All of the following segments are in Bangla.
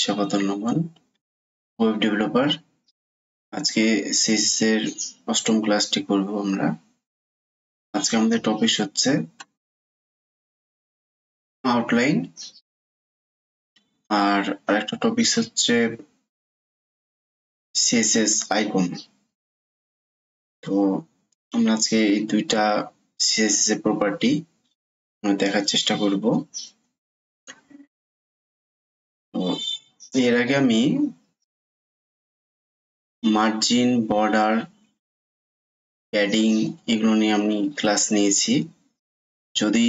স্বাগত নমন ওয়েব ডেভেলপার। আজকে সিএসএস এর অষ্টম ক্লাসটি করব আমরা। আজকে আমাদের টপিক হচ্ছে আউটলাইন, আর আরেকটা টপিক হচ্ছে সিএসএস আইকন। তো আমরা আজকে এই দুইটা সিএসএস এর প্রপার্টি আমরা দেখার চেষ্টা করব। তো এর আগে আমি মার্জিন, বর্ডার, প্যাডিং এগুলো নিয়ে আমি ক্লাস নিয়েছি। যদি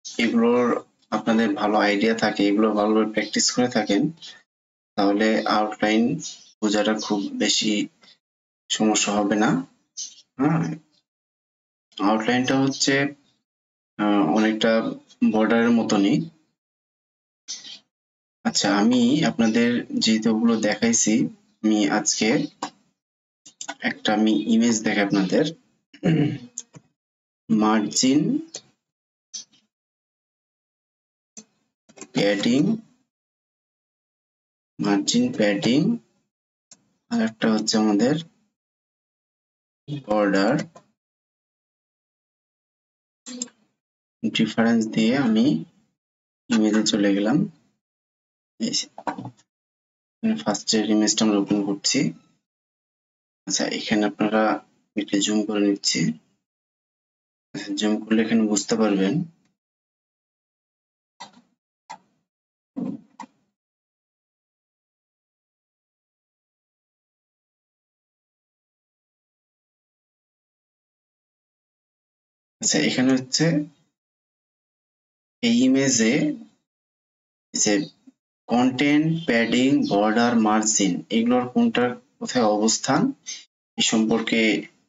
এগুলোর আপনাদের ভালো আইডিয়া থাকে, এগুলো ভালোভাবে প্র্যাকটিস করে থাকেন, তাহলে আউটলাইন বোঝাটা খুব বেশি সমস্যা হবে না। হ্যাঁ, আউটলাইনটা হচ্ছে অনেকটা বর্ডারের মতনই। আচ্ছা, আমি আপনাদের যেহেতু ওগুলো দেখাইছি, আমি আজকে একটা ইমেজ দেখাই আপনাদের। মার্জিন, প্যাডিং, আর একটা হচ্ছে আমাদের বর্ডার। ডিফারেন্স দিয়ে আমি ইমেজে চলে গেলাম। ফার্স্টের ইমেজটা আমরা ওপেন করছি। আচ্ছা, এখানে আপনারা একটু জুম করে নিচ্ছি। জুম করলে এখানে বুঝতে পারবেন আচ্ছা, এখানে হচ্ছে এই ইমেজে যে কন্টেন্ট, প্যাডিং, বর্ডার, মার্জিন এগুলোর কোনটার কোথায় অবস্থান এই সম্পর্কে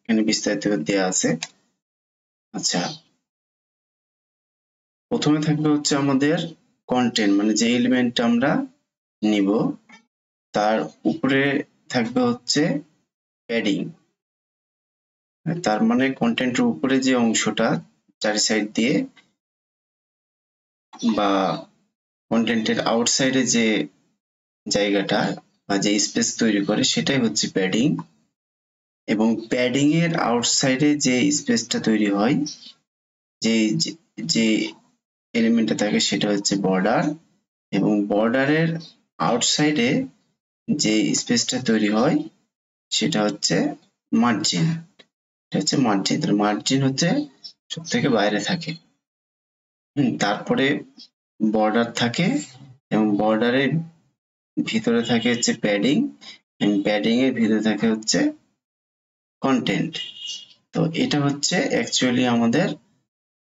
এখানে বিস্তারিত দেওয়া আছে। আচ্ছা, প্রথমে থাকবে হচ্ছে আমাদের কন্টেন্ট, মানে যে এলিমেন্টটা আমরা নিব, তার উপরে থাকবে হচ্ছে প্যাডিং। তার মানে কন্টেন্টের উপরে যে অংশটা চারি সাইড দিয়ে, বা কন্টেন্টের আউটসাইডে যে জায়গাটা বা যে স্পেস তৈরি করে, সেটাই হচ্ছে প্যাডিং। এবং প্যাডিং এর আউটসাইডে যে স্পেসটা তৈরি হয়, যে এলিমেন্টটা থাকে, সেটা হচ্ছে বর্ডার। এবং বর্ডারের আউটসাইডে যে স্পেসটা তৈরি হয় সেটা হচ্ছে মার্জিন। এটা হচ্ছে মার্জিন। মার্জিন হচ্ছে সব থেকে বাইরে থাকে। তারপরে বর্ডার থাকে, এবং বর্ডারের ভিতরে থাকে হচ্ছে প্যাডিং, এবং প্যাডিং এর ভিতরে থাকে হচ্ছে কন্টেন্ট। তো এটা হচ্ছে অ্যাকচুয়ালি আমাদের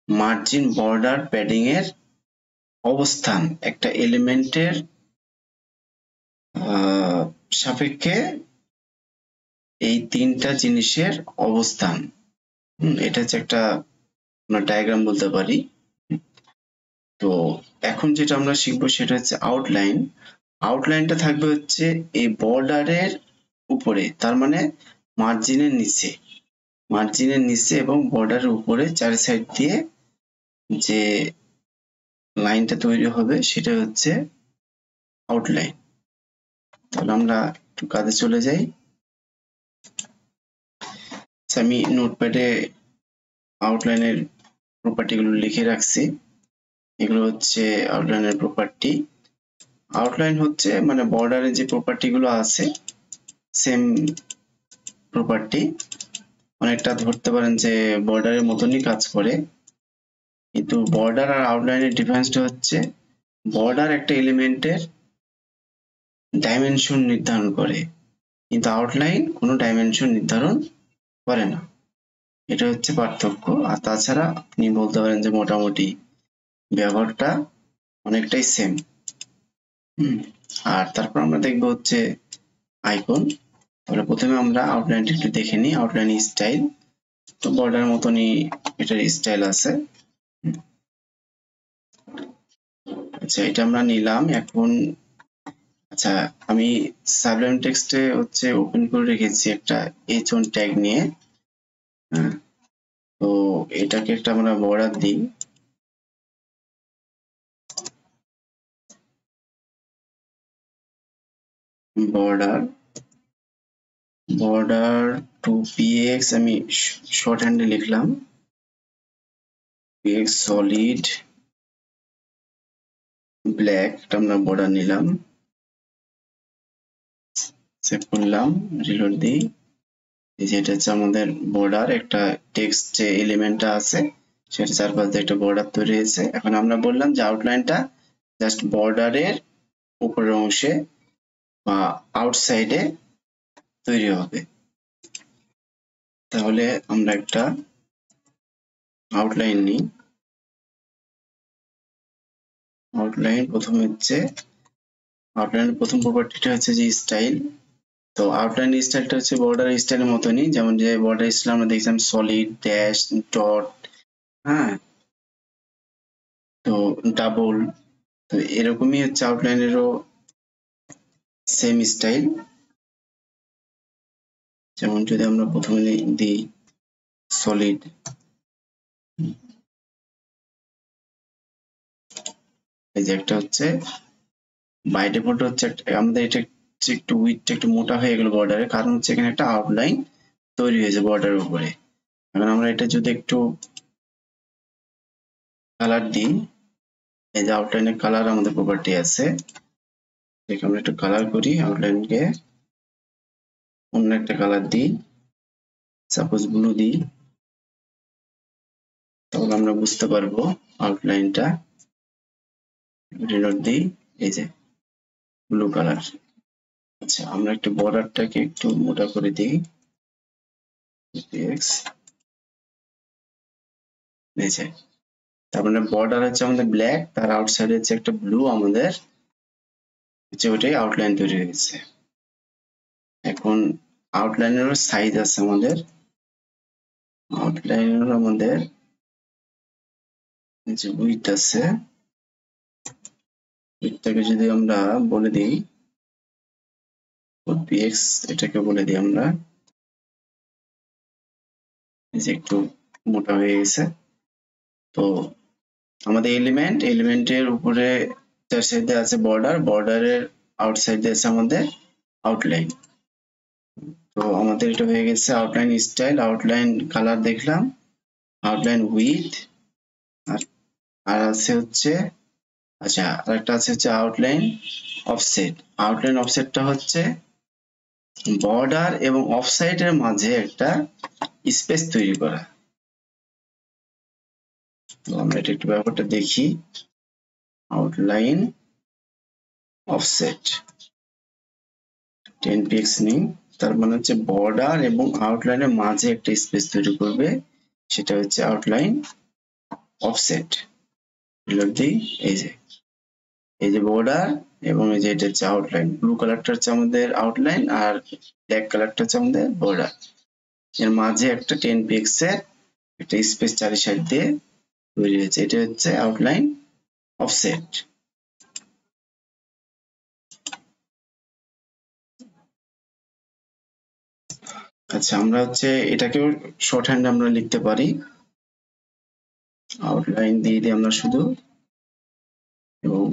মার্জিন, বর্ডার, প্যাডিং এর অবস্থান একটা এলিমেন্টের সাপেক্ষে এই তিনটা জিনিসের অবস্থান। এটা হচ্ছে একটা আমরা ডায়াগ্রাম বলতে পারি। তো এখন যেটা আমরা শিখবো সেটা হচ্ছে আউটলাইন। আউটলাইনটা থাকবে হচ্ছে এই বর্ডারের উপরে, তার মানে মার্জিনের নিচে এবং বর্ডারের উপরে চারি সাইড দিয়ে যে লাইনটা তৈরি হবে সেটা হচ্ছে আউটলাইন। তাহলে আমরা একটু কাজে চলে যাই। আমি নোটপ্যাডে আউটলাইনের প্রপার্টি গুলো লিখে রাখছি। এগুলো হচ্ছে আউটলাইনের প্রপার্টি। আউটলাইন হচ্ছে মানে বর্ডারে যে প্রপার্টি গুলো আছে, সেম প্রপার্টি। অনেকটা ধরতে পারেন যে বর্ডারের মতনই কাজ করে, কিন্তু বর্ডার আর আউটলাইনের ডিফারেন্সটা হচ্ছে বর্ডার একটা এলিমেন্টের ডাইমেনশন নির্ধারণ করে, কিন্তু আউটলাইন কোনো ডাইমেনশন নির্ধারণ করে না। এটা হচ্ছে পার্থক্য। আর তাছাড়া আপনি বলতে পারেন যে মোটামুটি ব্যবহারটা অনেকটাই সেম। আর তারপর আমরা দেখবো হচ্ছে আইকন। তাহলে প্রথমে আমরা আউটলাইনটা একটু দেখে নিই। আউটলাইন স্টাইল, তো বর্ডার মতনই এটার স্টাইল আছে। আচ্ছা, এটা আমরা নিলাম। এখন আচ্ছা, আমি সাবলাইম টেক্সটে হচ্ছে ওপেন করে রেখেছি একটা h1 ট্যাগ নিয়ে। তো এটাকে একটা আমরা বর্ডার দিই। border to px আমি শর্ট হ্যান্ডে লিখলাম px solid black আমরা বর্ডার নিলাম সেভ করলাম রিলোড দিই যেটা হচ্ছে আমাদের বর্ডার একটা টেক্সট যে এলিমেন্টটা আছে সেটা চারপাশ দিয়ে একটা বর্ডার তৈরি হয়েছে এখন আমরা বললাম যে আউটলাইনটা জাস্ট বর্ডারের উপরের অংশে বা আউটসাইডে তৈরি হবে তাহলে আমরা একটা আউটলাইন নিই আউটলাইন প্রথমে হচ্ছে আউটলাইনের প্রথম প্রপার্টিটা হচ্ছে যে স্টাইল তো আউটলাইন স্টাইলটা হচ্ছে বর্ডার স্টাইলের মতনই যেমন যে বর্ডার স্টাইল আমরা দেখছিলাম সলিড ড্যাশ ডট হ্যাঁ তো ডাবল তো এরকমই হচ্ছে আউটলাইনেরও সেম স্টাইল যেমন যদি আমরা প্রথমে দিই সলিড এই যে একটা হচ্ছে বাই ডিফল্ট হচ্ছে আমাদের এটা একটু উইডথটা একটু মোটা হয়ে গেল বর্ডারে কারণ হচ্ছে এখানে একটা আউটলাইন তৈরি হয়েছে বর্ডারের উপরে এখন আমরা এটা যদি একটু কালার দিই এই যে আউটলাইনের কালার আমাদের প্রপার্টি আছে দেখে আমরা একটু কালার করি আউটলাইনকে অন্য একটা কালার দিই সাপোজ ব্লু দিই তাহলে আমরা বুঝতে পারবো আউটলাইনটা রিলোড দিই এই যে ব্লু কালার আচ্ছা আমরা একটু বর্ডারটাকে একটু মোটা করে দিই px এই যে তার মানে বর্ডার হচ্ছে আমাদের ব্ল্যাক তার আউটসাইডে হচ্ছে একটা ব্লু আমাদের হচ্ছে ওটাই আউটলাইন তৈরি হয়েছে এখন আউটলাইনেরও সাইজ আছে আমাদের আউটলাইনেরও আমাদের যে উইডথ আছে উইডথটাকে যদি আমরা বলে দিই px এটাকে বলে দিই আমরা এই যে একটু মোটা হয়ে গেছে তো আমাদের এলিমেন্টের উপরে চার সাইডে আছে বর্ডারের আউটসাইডে আছে আমাদের আউটলাইন তো আমাদের এটা হয়ে গেছে আউটলাইন স্টাইল আউটলাইন কালার দেখলাম আউটলাইন উইথ আর আছে হচ্ছে আচ্ছা আরেকটা আছে হচ্ছে আউটলাইন অফসেট আউটলাইন অফসেটটা হচ্ছে বর্ডার এবং অফসাইডের মাঝে একটা স্পেস তৈরি করা তো আমরা এটা একটু ব্যাপারটা দেখি আউটলাইন অফসেট 10 px নিই তার মানে হচ্ছে বর্ডার এবং আউটলাইনের মাঝে একটা স্পেস তৈরি করবে সেটা হচ্ছে আউটলাইন অফসেট রিলোড দিই এই যে বর্ডার এবং এই যে এটা হচ্ছে আউটলাইন ব্লু কালারটা হচ্ছে আমাদের আউটলাইন আর ব্ল্যাক কালারটা হচ্ছে আমাদের বর্ডার এর মাঝে একটা 10 px এর একটা স্পেস চারি সাইড দিয়ে তৈরি হয়েছে এটা হচ্ছে আউটলাইন অফসেট আচ্ছা আমরা হচ্ছে এটাকেও শর্ট হ্যান্ড আমরা লিখতে পারি আউটলাইন দিয়ে দিই আমরা শুধু এবং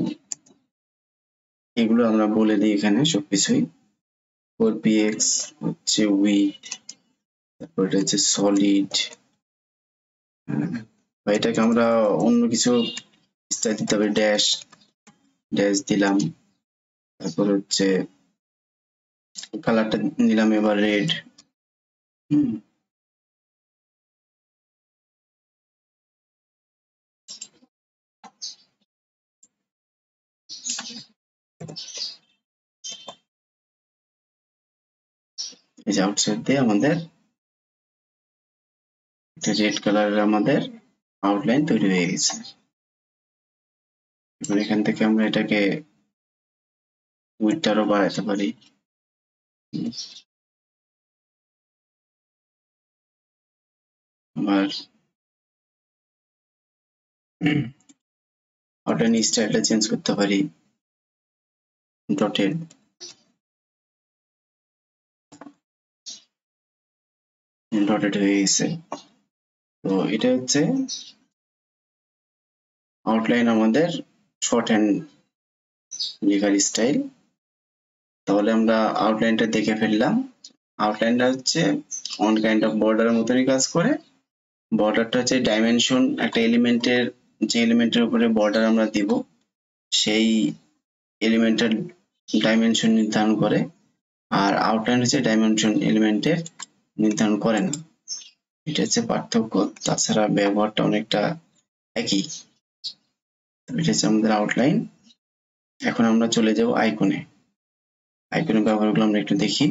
এগুলো আমরা বলে দিই এখানে সবকিছুই 4px হচ্ছে উইথ তারপর এটা হচ্ছে সলিড বা এটাকে আমরা অন্য কিছু স্টাইল দিতে হবে ড্যাশ দিলাম তারপর হচ্ছে কালারটা নিলাম এবার রেড এই যে আউটসাইড দিয়ে আমাদের রেড কালারের আমাদের আউটলাইন তৈরি হয়ে গেছে এবার এখান থেকে আমরা এটাকে উইডথ আরো বাড়াতে পারি আবার আউটলাইন স্টাইলটা চেঞ্জ করতে পারি ডটেড হয়ে গেছে তো এটা হচ্ছে আউটলাইন আমাদের শর্ট হ্যান্ড লেখার স্টাইল তাহলে আমরা আউটলাইনটা দেখে ফেললাম। আউটলাইনটা হচ্ছে অন কাইন্ড অফ বর্ডারের মতনই কাজ করে। বর্ডারটা হচ্ছে ডাইমেনশন, একটা এলিমেন্টের, যে এলিমেন্টের উপরে বর্ডার আমরা দিব সেই এলিমেন্টের ডাইমেনশন নির্ধারণ করে, আর আউটলাইন হচ্ছে ডাইমেনশন এলিমেন্টের নির্ধারণ করে না। এটা হচ্ছে পার্থক্য, তাছাড়া ব্যবহারটা অনেকটা একই। এটা হচ্ছে আমাদের আউটলাইন। এখন আমরা চলে যাব আইকনে। আইকনের ব্যবহারগুলো আমরা একটু দেখি।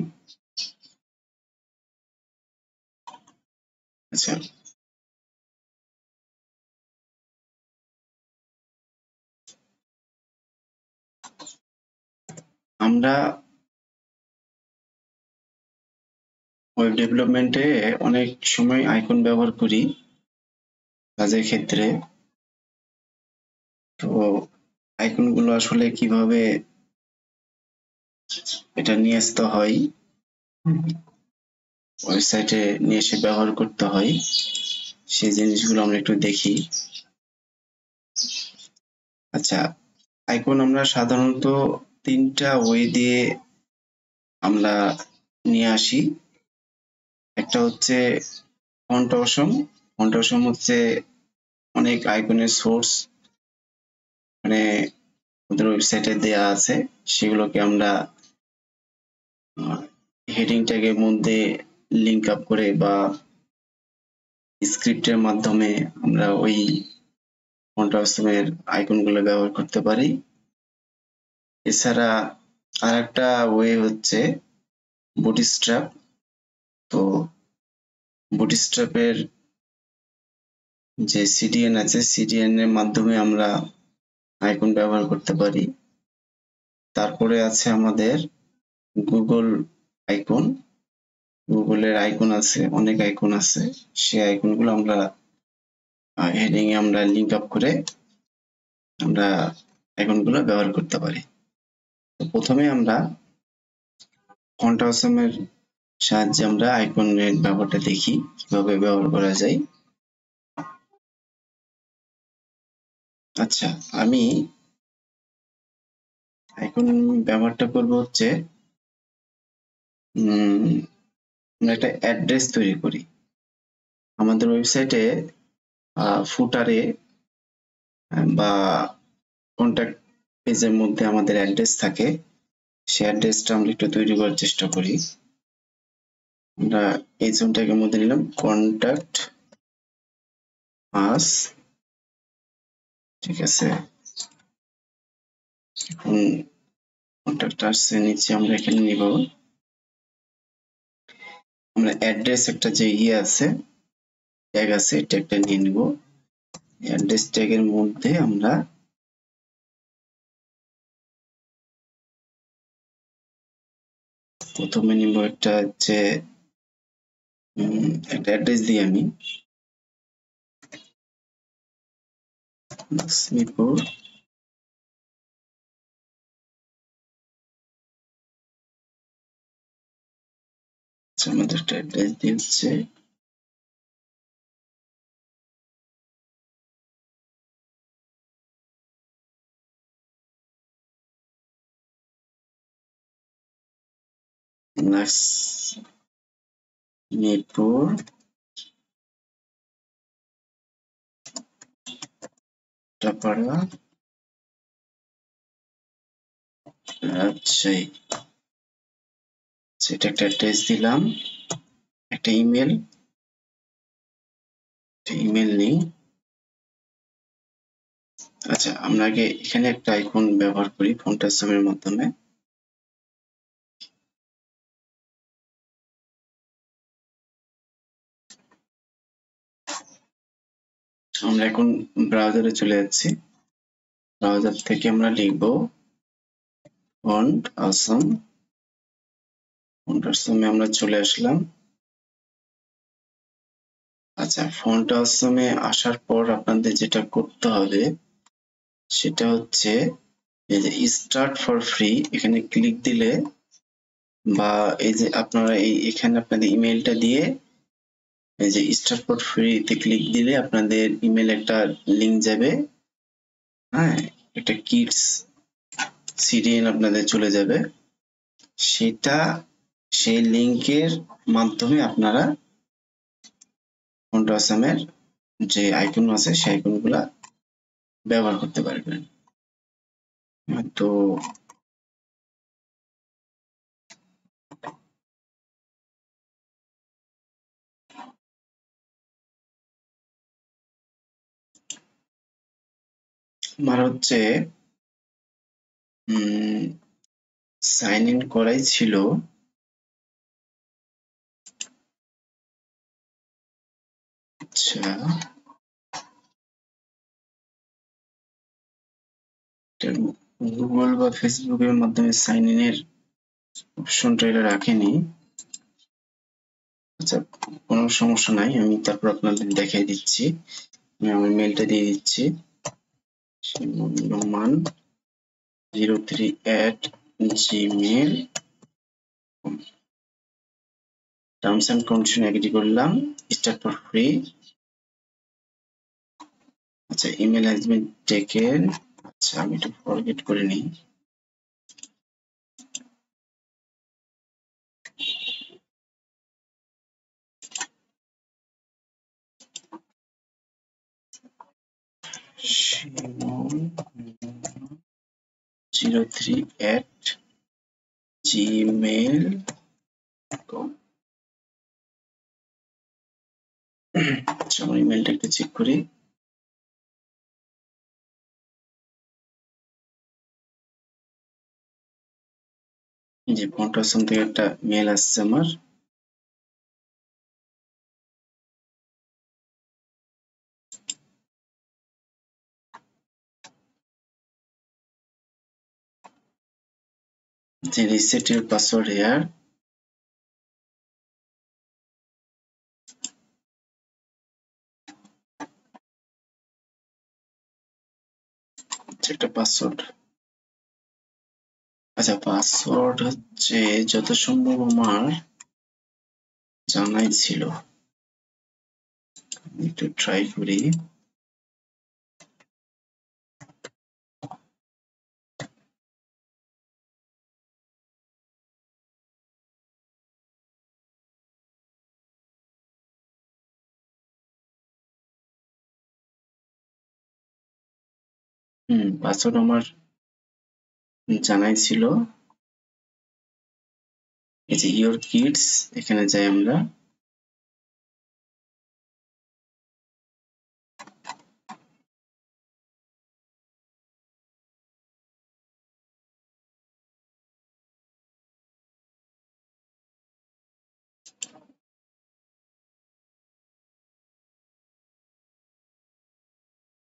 আচ্ছা, আমরা ওয়েব ডেভেলপমেন্টে অনেক সময় আইকন ব্যবহার করি কাজের ক্ষেত্রে। তো আইকন গুলো আসলে কিভাবে এটা নিয়ে আসতে হয়, ওয়েবসাইটে নিয়ে এসে ব্যবহার করতে হয়, সেই জিনিসগুলো আমরা একটু দেখি। আচ্ছা, আইকন আমরা সাধারণত তিনটা ওয়ে দিয়ে আমরা নিয়ে আসি। একটা হচ্ছে ফন্ট অসম। ফন্ট অসম হচ্ছে অনেক আইকনের সোর্স, মানে ওদের ওয়েবসাইটে দেয়া আছে, সেগুলোকে আমরা হেডিং ট্যাগের মধ্যে লিঙ্ক আপ করে বা স্ক্রিপ্টের মাধ্যমে আমরা ওই ফন্ট অসমের আইকনগুলো ব্যবহার করতে পারি। এছাড়া আরেকটা ওয়ে হচ্ছে বুটস্ট্র্যাপ। তো বুটস্ট্র্যাপের যে সিডিএন আছে, সিডিএন এর মাধ্যমে আমরা আইকন ব্যবহার করতে পারি। তারপরে আছে আমাদের গুগল আইকন। গুগলের আইকন আছে, অনেক আইকন আছে, সেই আইকনগুলো আমরা হেডিং এ আমরা লিঙ্ক আপ করে আমরা আইকনগুলো ব্যবহার করতে পারি। তো প্রথমে আমরা ফন্ট অসমের সাহায্যে আমরা আইকনের ব্যবহারটা দেখি কিভাবে ব্যবহার করা যায়। আচ্ছা, আমি আইকন ব্যবহারটা করব হচ্ছে আমরা একটা অ্যাড্রেস তৈরি করি আমাদের ওয়েবসাইটে। ফুটারে বা কন্ট্যাক্ট পেজের মধ্যে আমাদের অ্যাড্রেস থাকে, সেই অ্যাড্রেসটা আমরা একটু তৈরি করার চেষ্টা করি। আমরা এই জোনটাকে মধ্যে নিলাম কন্ট্যাক্ট আস, ঠিক আছে। এখন কন্ট্যাক্ট আসের নিচে আমরা এখানে নিব আমরা অ্যাড্রেস, একটা যে আছে ট্যাগ আছে, ট্যাগটা নিয়ে নিব। অ্যাড্রেস ট্যাগের মধ্যে আমরা প্রথমে নিব একটা হচ্ছে একটা অ্যাড্রেস দিই আমি লক্ষ্মীপুর, আমাদের একটা অ্যাড্রেস দিয়ে হচ্ছে লক্ষ্মীপুর টাপাড়া রাজশাহী। সেটা একটা অ্যাড্রেস দিলাম, একটা ইমেল নেই। আচ্ছা, আমরা আগে এখানে একটা আইকন ব্যবহার করি ফন্ট অসমের মাধ্যমে। আমরা এখন ব্রাউজারে চলে যাচ্ছি। ব্রাউজার থেকে আমরা লিখব ফন্ট অসম। ফন্ট অসমে আমরা চলে আসলাম। আচ্ছা, ফন্ট অসমে আসার পর আপনাদের যেটা করতে হবে সেটা হচ্ছে এই যে স্টার্ট ফর ফ্রি, এখানে ক্লিক দিলে বা এই যে আপনারা এখানে আপনাদের ইমেলটা দিয়ে এই যে স্টার্ট ফর ফ্রি তে ক্লিক দিলে আপনাদের ইমেল একটা লিংক যাবে। হ্যাঁ, একটা কিডস সিডিএন আপনাদের চলে যাবে। সেটা সেই লিংকের মাধ্যমে আপনারা ফন্ট আসামের যে আইকন আছে সেই আইকনগুলা ব্যবহার করতে পারবেন। তো আমার হচ্ছে সাইন ইন করাই ছিল, আচ্ছা গুগল বা ফেসবুকের মাধ্যমে সাইন ইনের অপশনটা এটা রাখেনি। আচ্ছা কোনো সমস্যা নাই, আমি তারপর আপনাদের দেখাই দিচ্ছি। আমি আমার মেলটা দিয়ে দিচ্ছি shimonman03@gmail. Terms and condition agree করলাম, স্টার্ট ফর ফ্রি। আচ্ছা ইমেল হ্যাজ বিন টেকেন, আচ্ছা আমি একটু ফরগেট করে নিই। shimon03@gmail.com। আচ্ছা আমার ইমেলটা একটু চেক করি। যে ফন্ট আসাম থেকে একটা মেল আসছে আমার। যে reset your password here. একটা পাসওয়ার্ড, আচ্ছা পাসওয়ার্ড হচ্ছে যত সম্ভব আমার জানাই ছিল, একটু ট্রাই করি। পাসওয়ার্ড আমার জানাই ছিল। এই যে ইওর কিডস, এখানে যাই আমরা।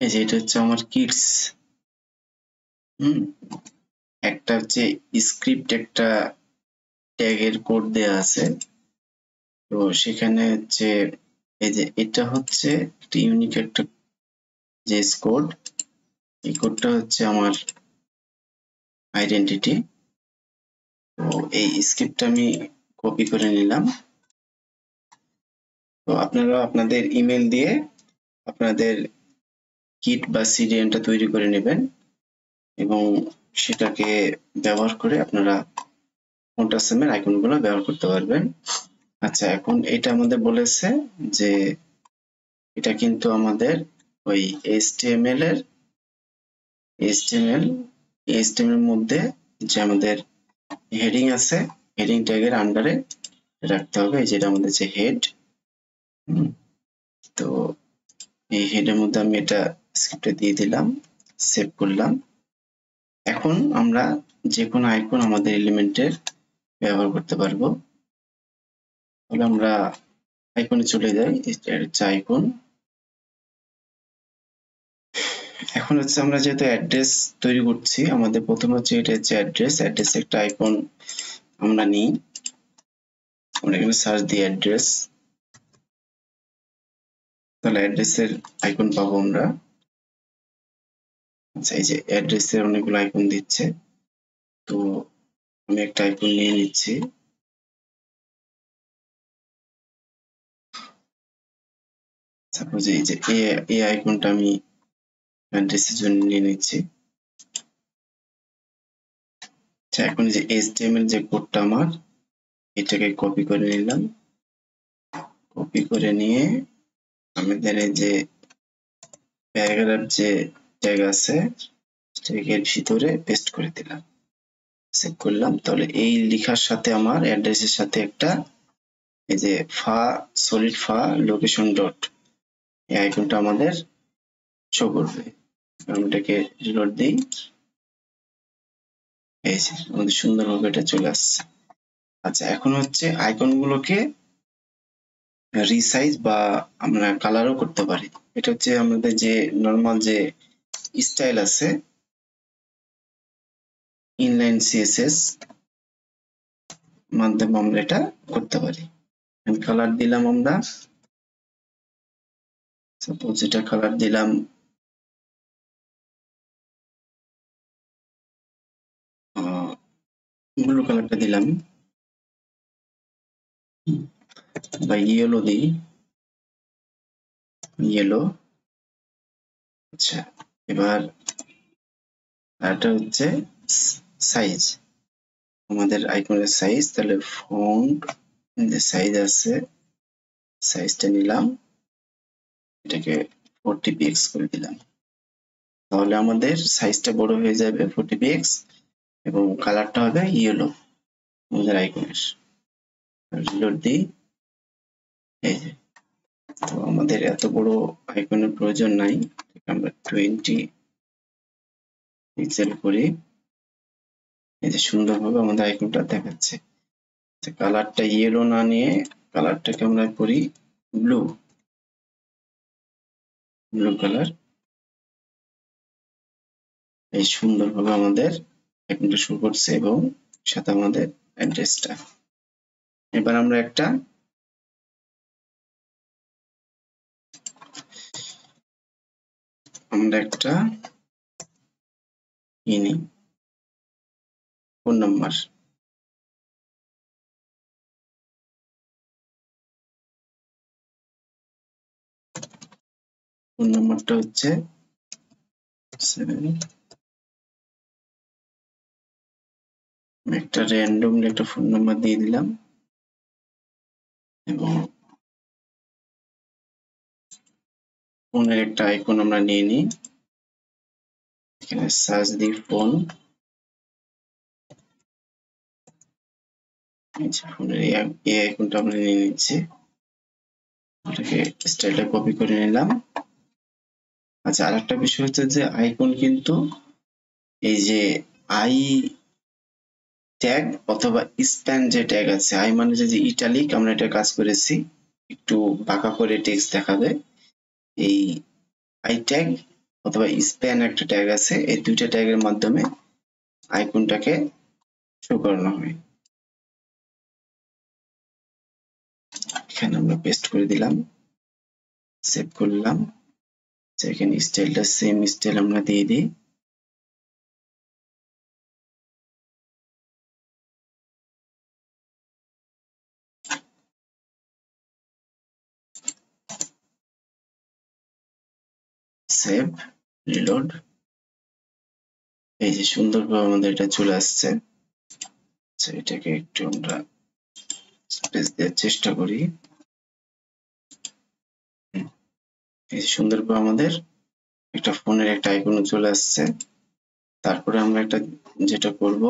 এই যে এটা হচ্ছে আমার কিডস। একটা হচ্ছে স্ক্রিপ্ট, একটা ট্যাগের কোড দেয়া আছে। তো সেখানে হচ্ছে এই যে এটা হচ্ছে একটা ইউনিক একটা জেএস কোড, এই কোডটা হচ্ছে আমার আইডেন্টিটি। তো এই স্ক্রিপ্টটা আমি কপি করে নিলাম। তো আপনারা আপনাদের ইমেল দিয়ে আপনাদের কিট বা সিডিএনটা তৈরি করে নেবেন এবং সেটাকে ব্যবহার করে আপনারা ফন্ট আসামের আইকনগুলো ব্যবহার করতে পারবেন। আচ্ছা এখন এটা আমাদের বলেছে যে এটা কিন্তু আমাদের ওই HTML এর মধ্যে যে আমাদের হেডিং আছে, হেডিং ট্যাগের আন্ডারে রাখতে হবে। যেটা আমাদের যে হেড, তো এই হেডের মধ্যে আমি এটা স্ক্রিপ্টে দিয়ে দিলাম, সেভ করলাম। এখন আমরা যে কোনো আইকন আমাদের এলিমেন্টের ব্যবহার করতে পারবো। তাহলে আমরা আইকনে চলে যাই, এটা হচ্ছে আইকন। এখন হচ্ছে আমরা যেহেতু অ্যাড্রেস তৈরি করছি, আমাদের প্রথমে হচ্ছে এটা হচ্ছে অ্যাড্রেস একটা আইকন আমরা নিই। আমরা এখানে সার্চ দিই অ্যাড্রেস, তাহলে অ্যাড্রেসের আইকন পাবো আমরা। আচ্ছা এই যে অ্যাড্রেসের অনেকগুলো আইকন দিচ্ছে, তো আমি একটা আইকন নিয়ে নিচ্ছি। সাপোজ এই যে এই আইকনটা আমি অ্যাড্রেসের জন্য নিয়ে নিচ্ছি। এখন যে HTML যে কোডটা আমার এটাকে কপি করে নিলাম, কপি করে নিয়ে আমাদের এই যে প্যারাগ্রাফ যে ট্যাগ আছে ট্যাগের ভিতরে পেস্ট করে দিলাম, সেভ করলাম। তাহলে এই লেখার সাথে আমার অ্যাড্রেসের সাথে একটা এই যে সলিড লোকেশন ডট এই আইকনটা আমাদের শো করবে। আমি এটাকে রিলোড দিই, এই যে আমাদের সুন্দরভাবে এটা চলে আসছে। আচ্ছা, এখন হচ্ছে আইকন গুলোকে রিসাইজ বা আমরা কালারও করতে পারি। এটা হচ্ছে আমাদের যে নরমাল যে স্টাইল আছে ইনলাইন সিএসএস মাধ্যমে আমরা এটা করতে পারি। কালার দিলাম আমরা, সাপোজ এটা কালার দিলাম ব্লু কালারটা দিলাম বা ইয়েলো দিই, ইয়েলো। আচ্ছা, এবার এটা হচ্ছে সাইজ, আমাদের আইকনের সাইজ। তাহলে ফন্ট যে সাইজ আছে সাইজটা নিলাম, এটাকে 40 পিক্স করে দিলাম। তাহলে আমাদের সাইজটা বড় হয়ে যাবে 40 পিক্স এবং কালারটা হবে ইয়েলো আমাদের আইকনের। রিলোড দিই, এই যে। তো আমাদের এত বড় আইকনের প্রয়োজন নাই, আমরা 20 পিক্সেল করি। এই যে সুন্দরভাবে আমাদের আইকনটা দেখাচ্ছে। কালারটা ইয়েলো না নিয়ে কালারটাকে আমরা করি ব্লু কালার। এই সুন্দরভাবে আমাদের আইকনটা শুরু করছে এবং সাথে আমাদের অ্যাড্রেসটা। এবার আমরা একটা ফোন নাম্বার, ফোন নাম্বারটা হচ্ছে 7, একটা র্যান্ডমলি একটা ফোন নাম্বার দিয়ে দিলাম এবং ফোনের একটা আইকন আমরা নিয়ে নিই, এখানে সার্চ দিই ফোন, ফোনের এই আইকনটা আমরা নিয়ে নিচ্ছি, এটাকে স্টাইলটা কপি করে নিলাম। আচ্ছা, আরেকটা বিষয় হচ্ছে যে আইকন কিন্তু এই যে আই ট্যাগ অথবা স্প্যান যে ট্যাগ আছে, আই মানে যে ইটালিক, আমরা এটা কাজ করেছি একটু বাঁকা করে টেক্সট দেখাবে। এই আই ট্যাগ অথবা স্প্যান একটা ট্যাগ আছে, এই দুইটা ট্যাগের মাধ্যমে আইকনটাকে শো করানো হয়। এখানে আমরা পেস্ট করে দিলাম, সেভ করলাম। এখানে স্টাইলটা সেম স্টাইল আমরা দিয়ে দিই, সেভ, রিলোড। এই যে সুন্দরভাবে আমাদের এটা চলে আসছে। আচ্ছা, এটাকে একটু আমরা স্পেস দেওয়ার চেষ্টা করি। এই সুন্দরভাবে আমাদের একটা ফোনের একটা আইকন চলে আসছে। তারপরে আমরা একটা যেটা করব,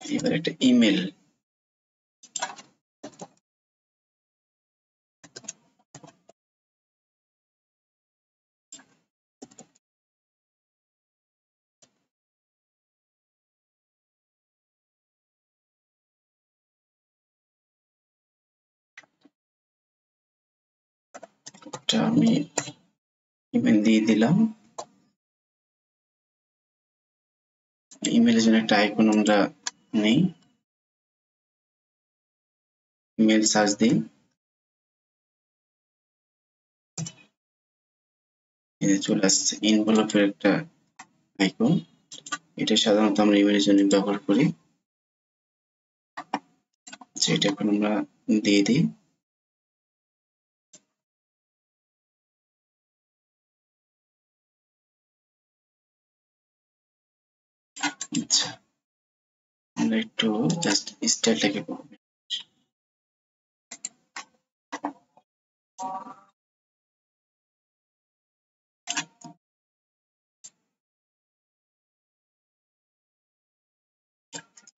এবার একটা ইমেল, আমি ইমেল দিয়ে দিলাম। ইমেলের জন্য একটা আইকন আমরা নেই, ইমেল সার্চ দিই, চলে আসছে ইনভলভের একটা আইকন। এটা সাধারণত আমরা ইমেলের জন্য ব্যবহার করি। এটা এখন আমরা দিয়ে দিই। আচ্ছা, আমরা একটু জাস্ট স্টাইলটাকে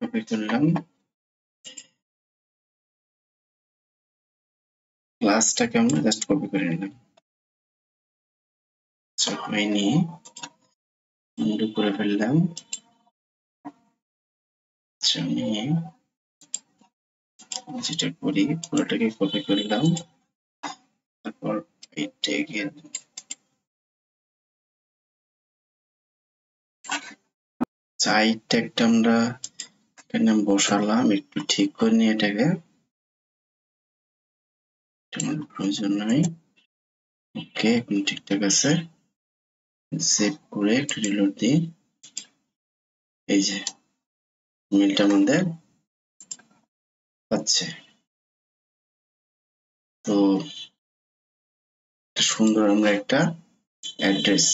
কপি করলাম, ক্লাসটাকে আমরা জাস্ট কপি করে নিলাম। আচ্ছা, হয়নি, উন্ডু করে ফেললাম। আচ্ছা, আমি যেটা করি পুরোটাকে কপি করলাম, তারপর এইটাকে সাইড ট্যাগটা আমরা এখানে বসালাম, একটু ঠিক করে নিয়ে এটাকে, প্রয়োজন নাই। ওকে, এখন ঠিকঠাক আছে। সেভ করে একটু রিলোড দিই। এই যে মেলটা আমাদের পাচ্ছে। তো সুন্দর আমরা একটা অ্যাড্রেস,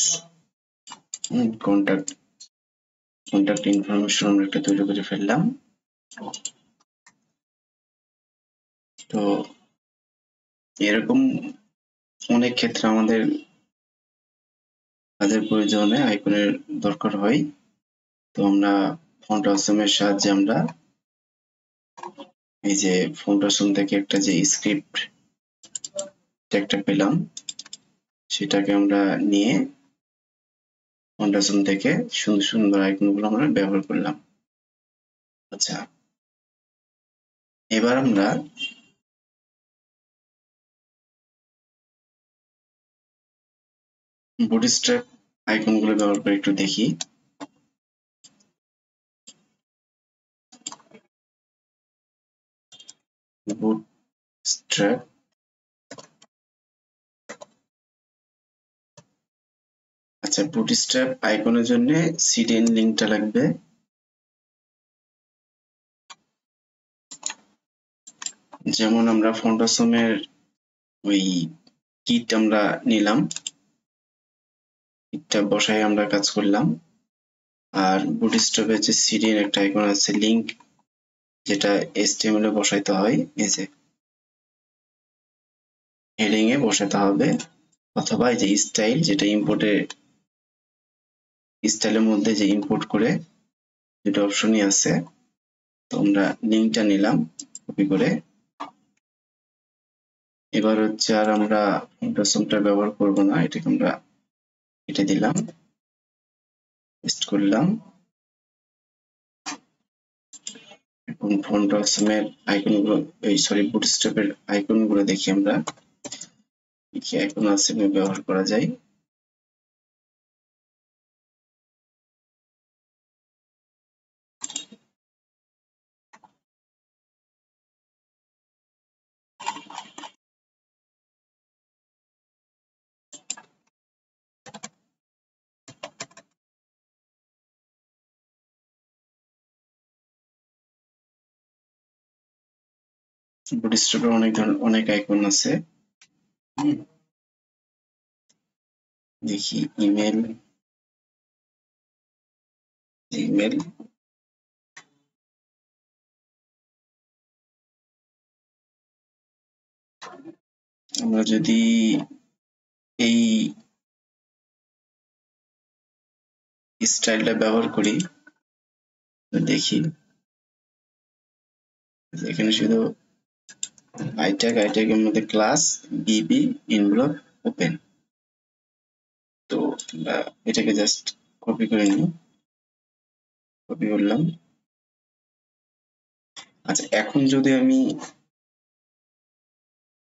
কন্টাক্ট ইনফরমেশন আমরা একটা তৈরি করে ফেললাম। তো এরকম অনেক ক্ষেত্রে আমাদের কাজের প্রয়োজনে আইকনের দরকার হয়। তো আমরা ফন্ট অসমের সাহায্যে আমরা এই যে ফন্ট অসম থেকে একটা যে স্ক্রিপ্ট ট্যাগটা পেলাম, সেটাকে আমরা নিয়ে ফন্ট অসম থেকে সুন্দর সুন্দর আইকনগুলো আমরা ব্যবহার করলাম। আচ্ছা, এবার আমরা বুটস্ট্র্যাপ আইকনগুলো ব্যবহার করে একটু দেখি। বুটস্ট্র্যাপ, আচ্ছা, বুটস্ট্র্যাপ আইকনের জন্য সিডিএন লিঙ্কটা লাগবে। যেমন আমরা ফন্ট অসমের ওই কিট আমরা নিলাম, কিটটা বসাই আমরা কাজ করলাম। আর বুটস্ট্র্যাপের যে সিডিএন একটা আইকন আছে লিঙ্ক, যেটা HTML এ বসাইতে হয়, এই যে হেডিং এ বসাতে হবে, অথবা এই যে স্টাইল, যেটা ইম্পোর্টে স্টাইলের মধ্যে যে ইম্পোর্ট করে দুটো অপশনই আছে। তো আমরা লিঙ্কটা নিলাম কপি করে। এবার হচ্ছে আর আমরা ফন্ট অসমটা ব্যবহার করব না, এটাকে আমরা কেটে দিলাম, পেস্ট করলাম। এখন ফন্ট অসমের আইকনগুলো, সরি, বুটস্ট্র্যাপের আইকনগুলো দেখি আমরা কি আইকন আছে ব্যবহার করা যায়। বুটস্ট্র্যাপের অনেক আইকন আছে। দেখি ইমেল, আমরা যদি এই স্টাইলটা ব্যবহার করি, দেখি এখানে শুধু আইট্যাগের মধ্যে ক্লাস বিবি ইনভলভ ওপেন। তো আমরা এটাকে জাস্ট কপি করে নিই, কপি করলাম। আচ্ছা, এখন যদি আমি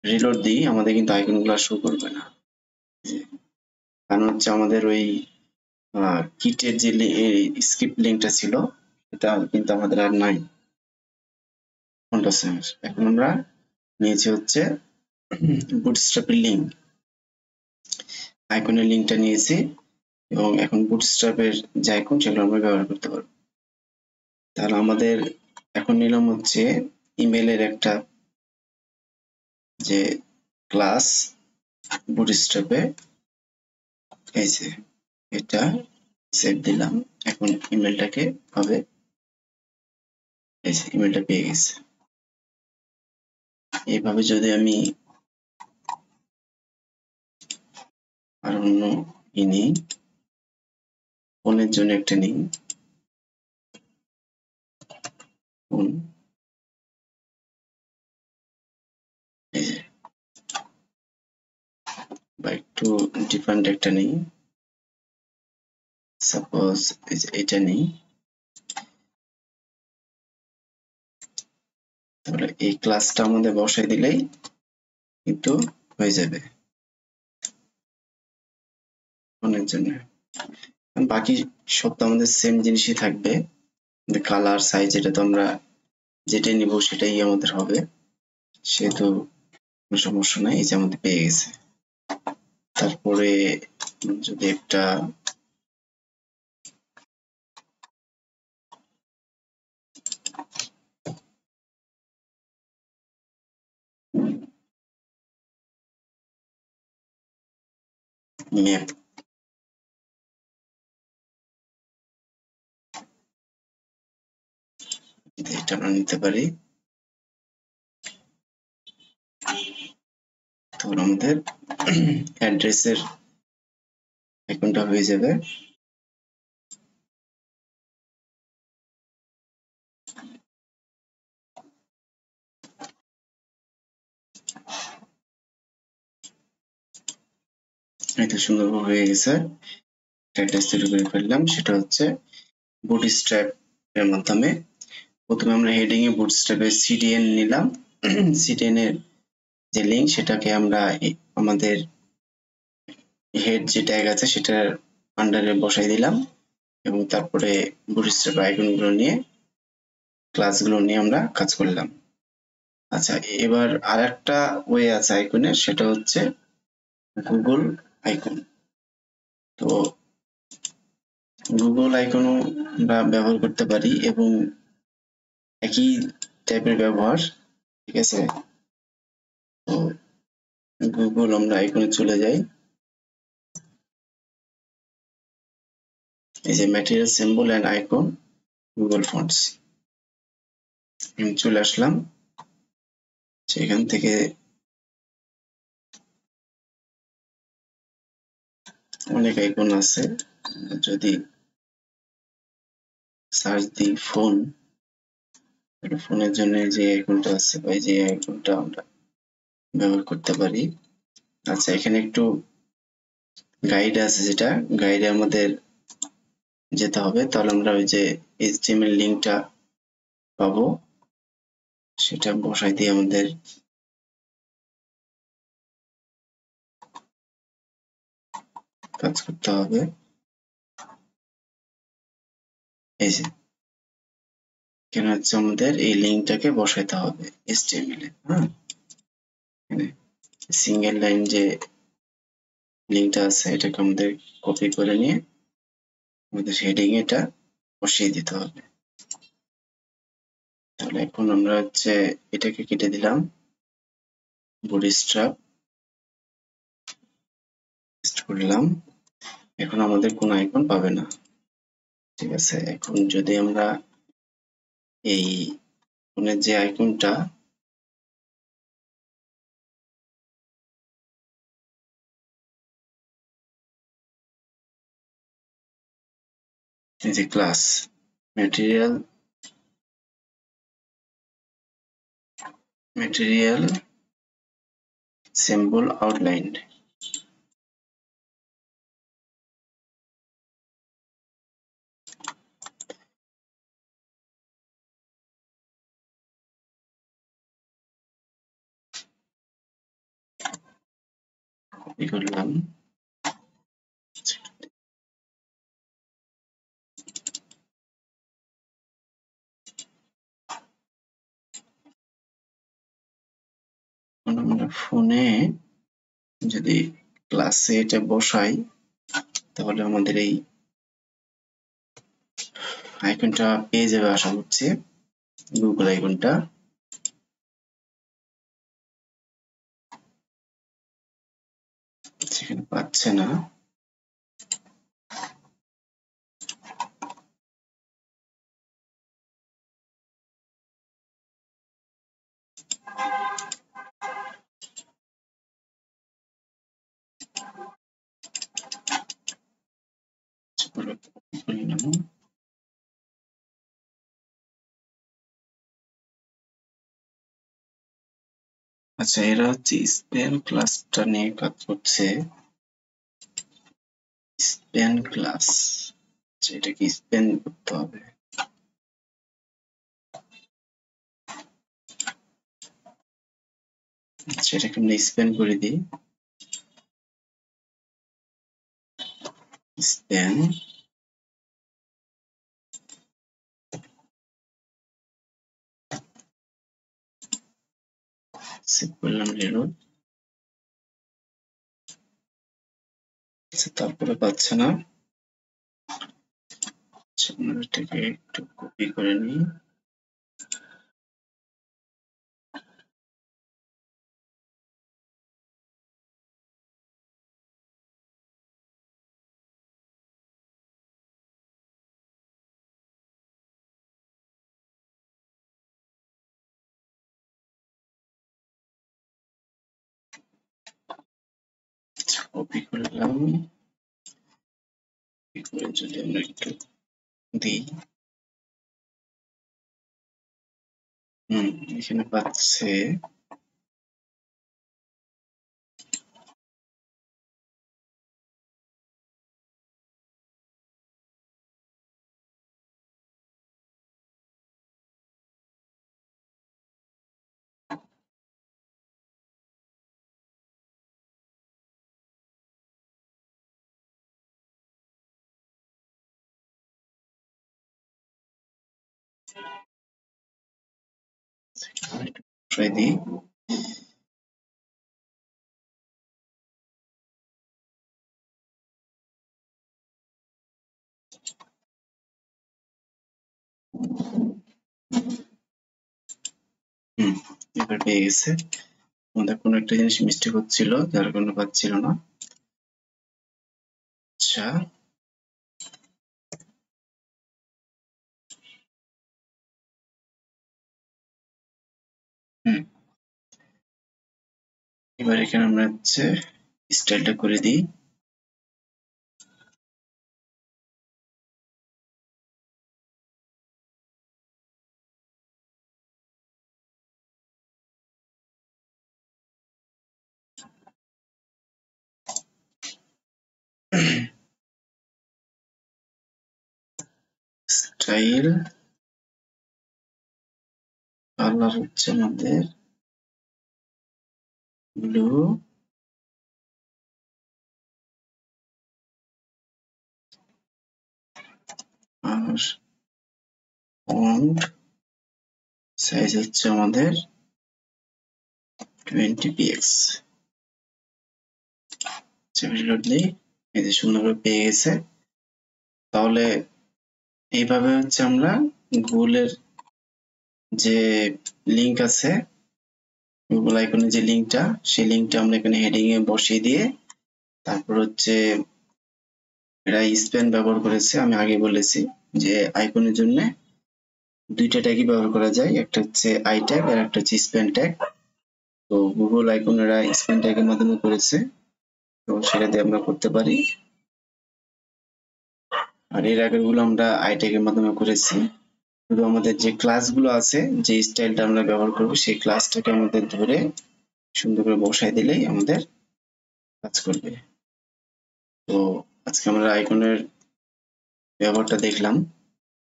রিলোড দিই, আমাদের কিন্তু আইকনগুলো শো করবে না, কারণ হচ্ছে আমাদের ওই কিটের যে স্ক্রিপ্ট লিঙ্কটা ছিল, এটা কিন্তু আমাদের আর নাই ফন্ট অসমের। এখন আমরা নিয়েছি হচ্ছে বুটস্ট্র্যাপের লিঙ্ক, আইকনের লিঙ্কটা নিয়েছি, এবং এখন বুটস্ট্র্যাপের যে আইকন সেগুলো আমরা ব্যবহার করতে পারবো। তাহলে আমাদের এখন নিলাম হচ্ছে ইমেলের একটা যে ক্লাস বুটস্ট্র্যাপে, এই যে এটা সেভ দিলাম। এখন ইমেলটাকে পাবে, এই যে ইমেলটা পেয়ে গেছে। এইভাবে যদি আমি আর অন্য নিই, ফোনের জন্য একটা নিই, ফোন, এই যে বা একটু ডিফারেন্ট একটা নেই, সাপোজ এটা নেই, তাহলে এই ক্লাসটা আমাদের বসাই দিলেই কিন্তু হয়ে যাবে ফোনের জন্য। বাকি সব তো আমাদের সেম জিনিসই থাকবে, কালার সাইজ এটা তো আমরা যেটাই নিব সেটাই আমাদের হবে, সেহেতু কোনো সমস্যা নাই। এই যে আমাদের পেয়ে গেছে। তারপরে যদি একটা ম্যাপ এটা আমরা নিতে পারি, তাহলে আমাদের অ্যাড্রেসের আইকনটা হয়ে যাবে। এটা সুন্দরভাবে হয়ে গেছে। অ্যাড্রেস তৈরি করে ফেললাম, সেটা হচ্ছে বুটস্ট্র্যাপ এর মাধ্যমে। প্রথমে আমরা হেডিং এ বুটস্ট্র্যাপ এর সিডিএন নিলাম, সিডিএন এর যে লিঙ্ক সেটাকে আমরা আমাদের হেড যে ট্যাগ আছে সেটার আন্ডারে বসাই দিলাম, এবং তারপরে বুটস্ট্র্যাপ আইকনগুলো নিয়ে ক্লাসগুলো নিয়ে আমরা কাজ করলাম। আচ্ছা, এবার আরেকটা ওয়ে আছে আইকনের, সেটা হচ্ছে গুগল আইকন। তো গুগল আইকনও আমরা ব্যবহার করতে পারি এবং একই টাইপের ব্যবহার, ঠিক আছে। তো গুগল আমরা আইকনে চলে যাই, এই যে material symbol and icon Google fonts, আমি চলে আসলাম। সেখান থেকে অনেক আইকন আছে, যদি সার্চ দিই ফোন, ফোনের জন্য যে আইকনটা আছে বা যে আইকনটা আমরা ব্যবহার করতে পারি। আচ্ছা, এখানে একটু গাইড আছে, যেটা গাইডে আমাদের যেতে হবে, তাহলে আমরা ওই যে HTML লিঙ্কটা পাবো, সেটা বসাই দিয়ে আমাদের কাজ করতে হবে। এই যে এখানে হচ্ছে আমাদের এই লিঙ্কটাকে বসাইতে হবে HTML এ। হ্যাঁ, সিঙ্গেল লাইন যে লিঙ্কটা আছে এটাকে আমাদের কপি করে নিয়ে আমাদের হেডিং এটা বসিয়ে দিতে হবে। তাহলে এখন আমরা হচ্ছে এটাকে কেটে দিলাম, বুটস্ট্র্যাপ করলাম। এখন আমাদের কোনো আইকন পাবে না, ঠিক আছে। এখন যদি আমরা এই ফোনের যে আইকনটা, এই যে class material symbol outlined, copy করলাম। আমরা ফোনে যদি ক্লাসে এটা বসাই, তাহলে আমাদের এই আইকনটা পেয়ে যাবে আশা করছি, গুগল আইকনটা। সেখানে পাচ্ছে না। আচ্ছা, এরা হচ্ছে স্প্যান ক্লাসটা নিয়ে কাজ করছে। স্প্যান ক্লাস, এটাকে স্প্যান করতে হবে। আচ্ছা, এটাকে আমরা স্প্যান করে দিই। স্প্যান সেভ করলাম রিলোড। আচ্ছা, তারপরে পাচ্ছে না। আচ্ছা, আমরা এটাকে একটু কপি করে নিই। কপি করলাম, কপি করে যদি আমরা একটু দিই, এখানে পাচ্ছে। ট্রাই দিই। এবার পেয়ে গেছে। আমাদের কোনো একটা জিনিস মিস্টেক হচ্ছিল, যার কারণে পাচ্ছিল না। আচ্ছা, এবার এখানে আমরা হচ্ছে স্টাইলটা করে দিই। স্টাইল কালার হচ্ছে আমাদের ব্লু, আর ফন্ট সাইজ হচ্ছে আমাদের 20px। রিলোড দিই, এই যে সুন্দরভাবে পেয়ে গেছে। তাহলে এইভাবে হচ্ছে আমরা গুগলের যে লিংক আছে, গুগল আইকনের যে লিংকটা, সেই লিংকটা আমরা এখানে হেডিং এ বসিয়ে দিয়ে, তারপর হচ্ছে এরা স্প্যান ব্যবহার করেছে। আমি আগে বলেছি যে আইকনের জন্য দুইটা ট্যাগই ব্যবহার করা যায়, একটা হচ্ছে আই ট্যাগ আর একটা হচ্ছে স্প্যান ট্যাগ। তো গুগল আইকন এরা স্প্যান ট্যাগের মাধ্যমে করেছে, তো সেটা দিয়ে আমরা করতে পারি। আর এর আগের গুলো আমরা আই ট্যাগের মাধ্যমে করেছি। শুধু আমাদের যে ক্লাসগুলো আছে, যে স্টাইলটা আমরা ব্যবহার করব, সেই ক্লাসটাকে আমাদের ধরে সুন্দর করে বসায় দিলেই আমাদের কাজ করবে। তো আজকে আমরা আইকনের ব্যবহারটা দেখলাম,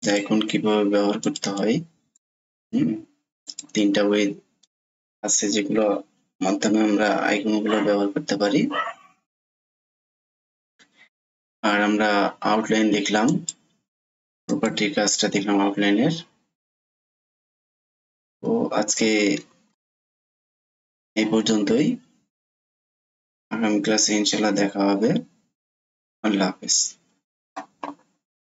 যে আইকন কিভাবে ব্যবহার করতে হয়। তিনটা ওয়ে আছে যেগুলো মাধ্যমে আমরা আইকন গুলো ব্যবহার করতে পারি। আর আমরা আউটলাইন দেখলাম, প্রপার্টির কাজটা দেখলাম আউটলাইনের। তো আজকে এই পর্যন্তই, আগামী ক্লাসে ইনশাল্লাহ দেখা হবে। আল্লাহ হাফেজ।